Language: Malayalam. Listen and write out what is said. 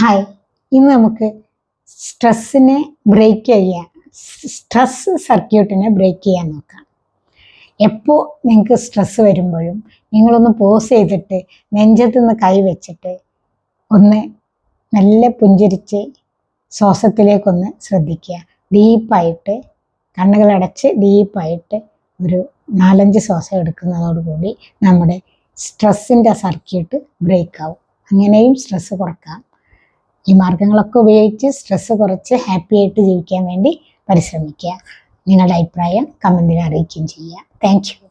ഹായ്, ഇന്ന് നമുക്ക് സ്ട്രെസ്സിനെ ബ്രേക്ക് ചെയ്യാൻ, സ്ട്രെസ് സർക്യൂട്ടിനെ ബ്രേക്ക് ചെയ്യാൻ നോക്കാം. എപ്പോൾ നിങ്ങൾക്ക് സ്ട്രെസ് വരുമ്പോഴും നിങ്ങളൊന്ന് പോസ് ചെയ്തിട്ട് നെഞ്ചത്ത് നിന്ന് കൈ വെച്ചിട്ട് ഒന്ന് നല്ല പുഞ്ചിരിച്ച് ശ്വാസത്തിലേക്കൊന്ന് ശ്രദ്ധിക്കുക. ഡീപ്പായിട്ട് കണ്ണുകളടച്ച് ഡീപ്പായിട്ട് ഒരു 4-5 ശ്വാസം എടുക്കുന്നതോടുകൂടി നമ്മുടെ സ്ട്രെസ്സിൻ്റെ സർക്യൂട്ട് ബ്രേക്ക് ആവും. അങ്ങനെയും സ്ട്രെസ് കുറക്കാം. ഈ മാർഗങ്ങളൊക്കെ ഉപയോഗിച്ച് സ്ട്രെസ് കുറച്ച് ഹാപ്പി ആയിട്ട് ജീവിക്കാൻ വേണ്ടി പരിശ്രമിക്കുക. നിങ്ങളുടെ അഭിപ്രായം കമൻറ്റിൽ അറിയിക്കുകയും ചെയ്യുക. Thank you.